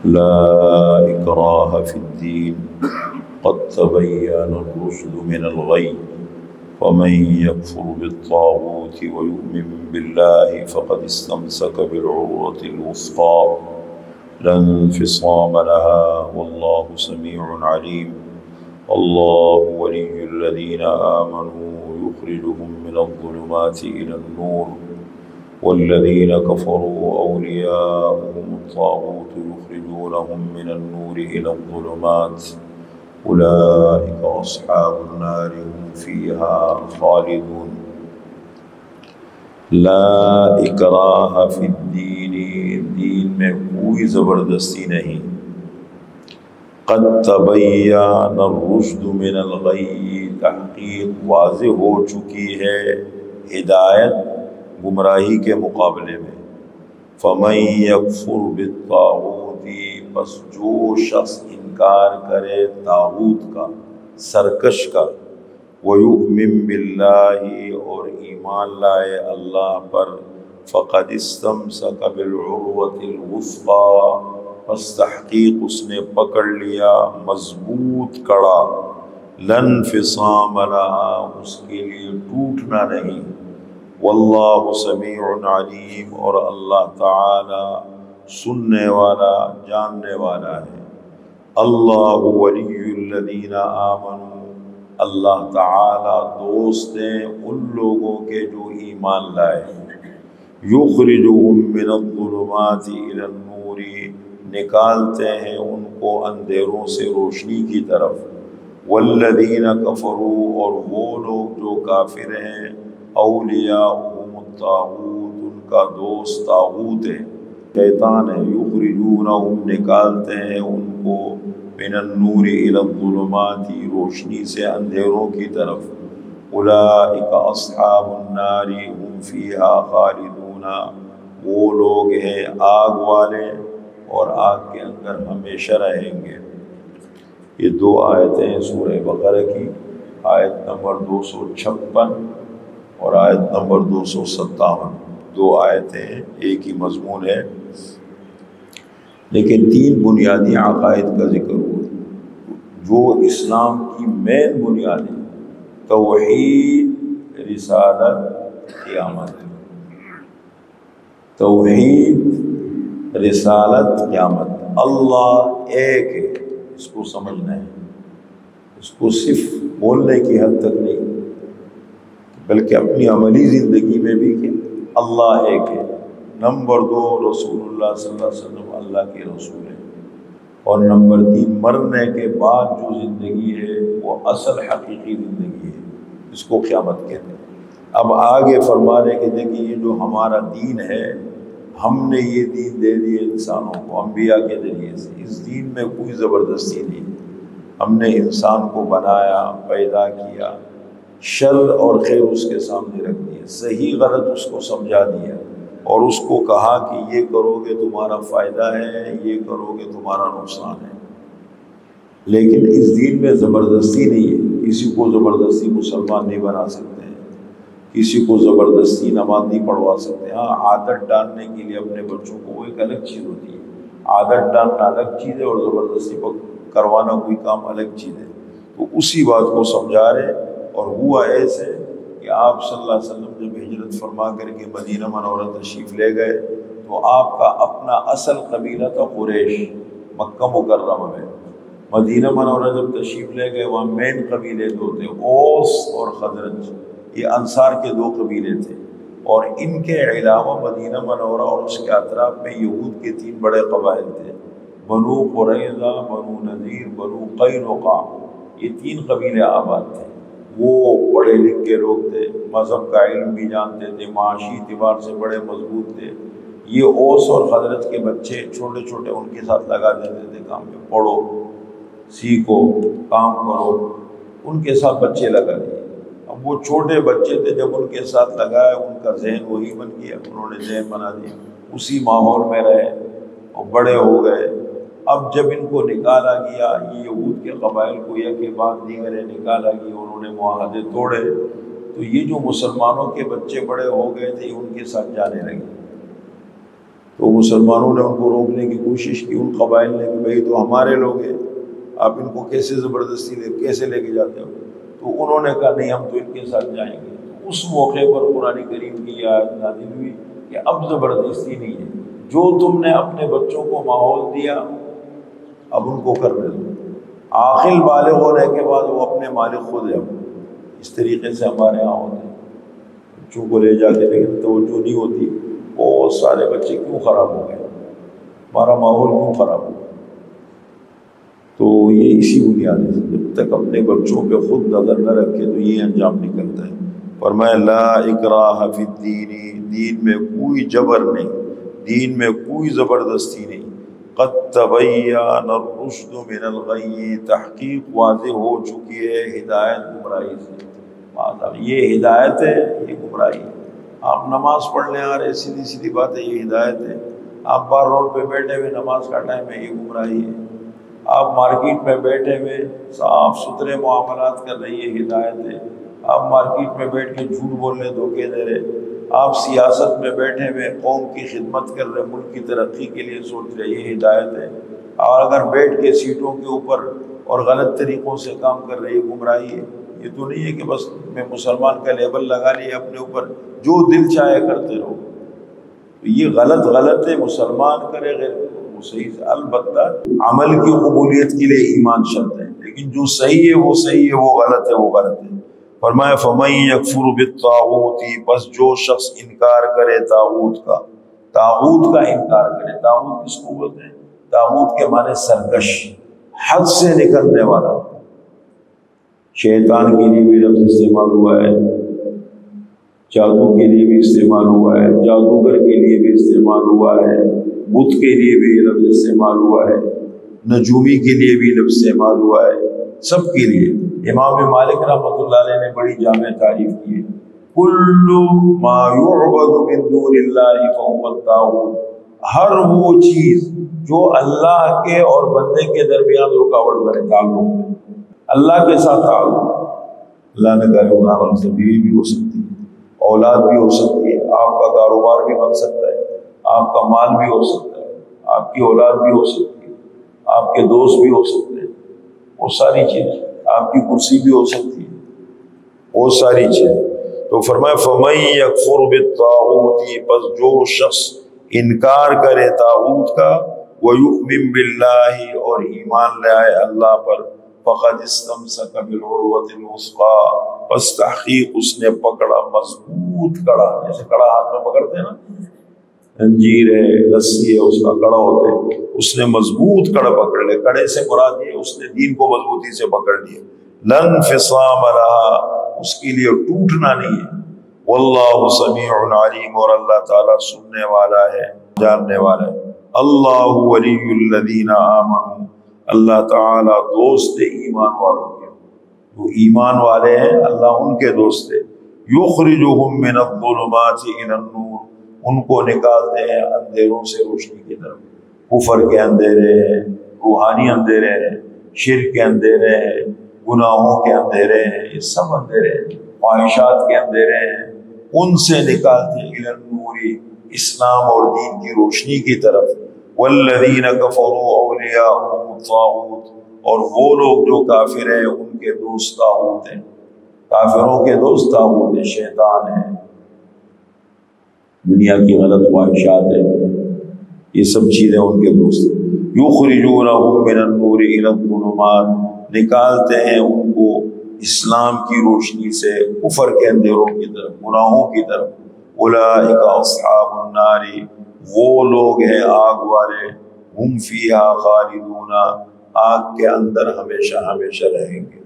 لا إكراه في الدين قد تبين الرشد من الغي ومن يكفر بالطاغوت ويؤمن بالله فقد استمسك بالعروة الوثقى لا انفصام لها والله سميع عليم. الله ولي الذين آمنوا يخرجهم من الظلمات إلى النور والذين كفروا أولياؤهم الطاغوت يخرجونهم من النور إلى الظلمات أولئك أصحاب النار هم فيها خالدون. لا اکراہ فی الدین، دین میں کوئی زبردستی نہیں. قد تبین الرشد من الغی، تحقیق واضح ہو چکی ہے ہدایت گمراہی کے مقابلے میں. فمن یکفر بالطاغوت، بس جو شخص انکار کرے طاغوت کا، سرکش کا، وَيُؤْمِن بِاللَّهِ اور ایمان لائے اللہ پر، فَقَدِ اسْتَمْسَكَ بِالْعُرْوَةِ الْوُثْقَىٰ، پس تحقیق اس نے پکڑ لیا مضبوط کڑا، لَا انفصام لَهَا، اس کے لیے ٹوٹنا نہیں. واللہ سمیع علیم، اور اللہ تعالی سننے والا جاننے والا ہے. اللہ ولی الذین آمنوا، اللہ تعالی دوست ہیں ان لوگوں کے جو ایمان لائے. یخرجہم من الظلمات الی النور، نکالتے ہیں ان کو اندھیروں سے روشنی کی طرف. والذین کفروا، اور وہ لوگ جو کافر ہیں، اولیاؤہم الطاغوت، ان کا دوست طاغوت ہے، شیطان ہے. یخرجونہم، نکالتے ہیں ان کو، من النور الی الظلمات، روشنی سے اندھیروں کی طرف. اولئک اصحاب النار هم فیہا خالدون، وہ لوگ ہیں آگ والے اور آگ کے اندر ہمیشہ رہیں گے. یہ دو آیتیں ہیں سورہ بقرہ کی، آیت نمبر 256 اور آیت نمبر 257. دو آیتیں ہیں، ایک ہی مضمون ہے، لیکن تین بنیادی عقائد کا ذکر ہوا جو اسلام کی مین بنیاد ہے: توحید، رسالت، قیامت. توحید، رسالت، قیامت. اللہ ایک ہے، اس کو سمجھنا ہے، اس کو صرف بولنے کی حد تک نہیں بلکہ اپنی عملی زندگی میں بھی کہ اللہ ایک ہے. نمبر 2، رسول اللہ صلی اللہ علیہ وسلم اللہ کے رسول ہیں. اور نمبر 3، مرنے کے بعد جو زندگی ہے وہ اصل حقیقی زندگی ہے، اس کو قیامت کہتے ہیں. اب آگے فرمانے کے دیکھیں یہ جو ہمارا دین ہے، ہم نے یہ دین دے دیے انسانوں کو انبیاء کے ذریعے سے. اس دین میں کوئی زبردستی نہیں. ہم نے انسان کو بنایا، پیدا کیا، شر اور خیر اس کے سامنے رکھ دیا، صحیح غلط اس کو سمجھا دیا، اور اس کو کہا کہ یہ کرو گے تمہارا فائدہ ہے، یہ کرو گے تمہارا نقصان ہے. لیکن اس دین میں زبردستی نہیں ہے. کسی کو زبردستی مسلمان نہیں بنا سکتے ہیں، کسی کو زبردستی نماز نہیں پڑھوا سکتے. ہاں، عادت ڈالنے کے لیے اپنے بچوں کو وہ ایک الگ چیز ہوتی ہے. عادت ڈالنا الگ چیز ہے اور زبردستی کروانا کوئی کام الگ چیز ہے. تو اسی بات کو سمجھا رہے. اور ہوا ایسے کہ آپ صلی اللہ علیہ وسلم جب ہجرت فرما کر کے مدینہ منورہ تشریف لے گئے تو آپ کا اپنا اصل قبیلہ تھا قریش، مکہ مکرمہ میں. مدینہ منورہ جب تشریف لے گئے وہاں مین قبیلے دو تھے، اوس اور خزرج. یہ انصار کے 2 قبیلے تھے. اور ان کے علاوہ مدینہ منورہ اور اس کے اطراف میں یہود کے 3 بڑے قبائل تھے: بنو قریظہ، بنو نذیر، بنو قینقاع. یہ 3 قبیلے آباد تھے. وہ پڑھے لکھے لوگ تھے، مذہب کا علم بھی جانتے تھے، معاشی اعتبار سے بڑے مضبوط تھے. یہ اوس اور خزرج کے بچے چھوٹے چھوٹے ان کے ساتھ لگا دیتے تھے کام میں، پڑھو، سیکھو، کام کرو. ان کے ساتھ بچے لگا دیے. اب وہ چھوٹے بچے تھے، جب ان کے ساتھ لگائے ان کا ذہن وہی بن گیا، انہوں نے ذہن بنا دیا، اسی ماحول میں رہے اور بڑے ہو گئے. اب جب ان کو نکالا گیا، یہ یہود کے قبائل کو یا کے بعد دیگرے نکالا گیا، انہوں نے معاہدے توڑے، تو یہ جو مسلمانوں کے بچے بڑے ہو گئے تھے ان کے ساتھ جانے لگے. تو مسلمانوں نے ان کو روکنے کی کوشش کی، ان قبائل نے کہ بھئی تو ہمارے لوگ ہیں، آپ ان کو کیسے زبردستی کیسے لے کے جاتے ہو؟ تو انہوں نے کہا نہیں، ہم تو ان کے ساتھ جائیں گے۔ تو اس موقع پر قرآن کریم کی یہ آیت نازل ہوئی کہ اب زبردستی نہیں ہے، جو تم نے اپنے بچوں کو ماحول دیا اب ان کو کرنے دو، عاقل بالغ ہونے کے بعد وہ اپنے مالک خود ہے۔ اس طریقے سے ہمارے یہاں ہوتے ہیں، بچوں کو لے جا کے لیکن توجہ نہیں ہوتی، بہت سارے بچے کیوں خراب ہو گئے، ہمارا ماحول کیوں خراب ہو گیا؟ تو یہ اسی بنیاد سے جب تک اپنے بچوں پہ خود نظر نہ رکھے تو یہ انجام نکلتا ہے۔ فرمایا لا اکراہ فی الدین، دین میں کوئی جبر نہیں، دین میں کوئی زبردستی نہیں۔ قد تبین الرشد من الغی، تحقیق واضح ہو چکی ہے ہدایت گمراہی سے۔ یہ ہدایت ہے، یہ گمراہی ہے۔ آپ نماز پڑھنے آ رہے، سیدھی سیدھی بات ہے، یہ ہدایت ہے۔ آپ بار روڈ پہ بیٹھے ہوئے نماز کا ٹائم ہے، یہ گمراہی ہے۔ آپ مارکیٹ میں بیٹھے ہوئے صاف ستھرے معاملات کر رہے، یہ ہدایت ہے۔ آپ مارکیٹ میں بیٹھ کے جھوٹ بول رہے، دھوکے دے رہے۔ آپ سیاست میں بیٹھے ہوئے قوم کی خدمت کر رہے، ملک کی ترقی کے لیے سوچ رہے، یہ ہدایت ہے۔ اور اگر بیٹھ کے سیٹوں کے اوپر اور غلط طریقوں سے کام کر رہے، یہ گمراہی ہے۔ یہ تو نہیں ہے کہ بس میں مسلمان کا لیبل لگا لیا اپنے اوپر، جو دل چاہے کرتے رہو۔ یہ غلط ہے، مسلمان کرے غیر وہ صحیح سے، البتہ عمل کی قبولیت کے لیے ایمان شرط ہے، لیکن جو صحیح ہے وہ صحیح ہے، وہ غلط ہے وہ غلط ہے۔ فرمایا فَمَن يَكْفُرُ بِالطَّاغُوتِ، بس جو شخص انکار کرے طاغوت کا، طاغوت کا انکار کرے۔ طاغوت کس کو بولتے ہیں؟ طاغوت کے معنی سرکش، حد سے نکلنے والا۔ شیطان کے لیے بھی لفظ استعمال ہوا ہے، جادو کے لیے بھی استعمال ہوا ہے، جادوگر کے لیے بھی استعمال ہوا ہے، بت کے لیے بھی یہ لفظ استعمال ہوا ہے، نجومی کے لیے بھی لفظ استعمال ہوا ہے، سب کے لیے۔ امام مالک رحمۃ اللہ علیہ نے بڑی جامع تعریف کی ہے، کل ما یعبد من دون اللہ فهو الطاغوت، ہر وہ چیز جو اللہ کے اور بندے کے درمیان رکاوٹ بنے، تعلق میں اللہ کے ساتھ تعلق، اللہ نے کہا گناہ سے بیوی بھی ہو سکتی ہے، اولاد بھی ہو سکتی ہے، آپ کا کاروبار بھی بن سکتا ہے، آپ کا مال بھی ہو سکتا ہے، آپ کی اولاد بھی ہو سکتی ہے، آپ کے دوست بھی ہو سکتے ہیں، وہ ساری چیزیں، آپ کی کرسی بھی ہو سکتی ہے، وہ ساری چیزیں۔ تو فرمایا فَمَن يَكْفُرْ بِالطَّاغُوتِ، بس جو شخص انکار کرے طاغوت کا، وَيُؤْمِن بِاللَّهِ، اور ایمان لے آئے اللہ پر، فَقَدِ اسْتَمْسَكَ بِالْعُرْوَةِ الْوُثْقَىٰ، بس تحقیق اس نے پکڑا مضبوط کڑا، جیسے کڑا ہاتھ میں پکڑتے ہیں نا، انجیر ہے، لسی ہے، اس کا کڑا ہوتا ہے، اس نے مضبوط کڑا پکڑ لے۔ کڑے سے مراد یہ اس نے دین کو مضبوطی سے پکڑ لیا، لن انفصام لها، اس کے لیے ٹوٹنا نہیں ہے۔ واللہ سمیع علیم، اور اللہ تعالیٰ سننے والا ہے، جاننے والا ہے۔ اللہ ولی الذین آمنوا، اللہ تعالیٰ دوست ایمان والوں کے، وہ ایمان والے ہیں اللہ ان کے دوست ہے۔ یخرجہم من الظلمات الی النور، ان کو نکالتے ہیں اندھیروں سے روشنی کی طرف، کفر کے اندھیرے ہیں، روحانی اندھیرے ہیں، شرک کے اندھیرے ہیں، گناہوں کے اندھیرے ہیں، یہ سب اندھیرے ہیں، خواہشات کے اندھیرے ہیں، ان سے نکالتے ہیں الی النور، اسلام اور دین کی روشنی کی طرف۔ والذین کفروا اولیاءهم الطاغوت، اور وہ لوگ جو کافر ہیں ان کے دوست طاغوت ہیں، کافروں کے دوست طاغوت ہیں، شیطان ہیں، دنیا کی غلط خواہشات ہیں، یہ سب چیزیں ان کے دوست ہیں۔ یخرجونہم من النور الی الظلمات، نکالتے ہیں ان کو اسلام کی روشنی سے کفر کے اندھیروں کی طرف، گناہوں کی طرف۔ اولئک اصحاب النار، وہ لوگ ہیں آگ والے، ہم فیہا خالدون، آگ کے اندر ہمیشہ ہمیشہ رہیں گے۔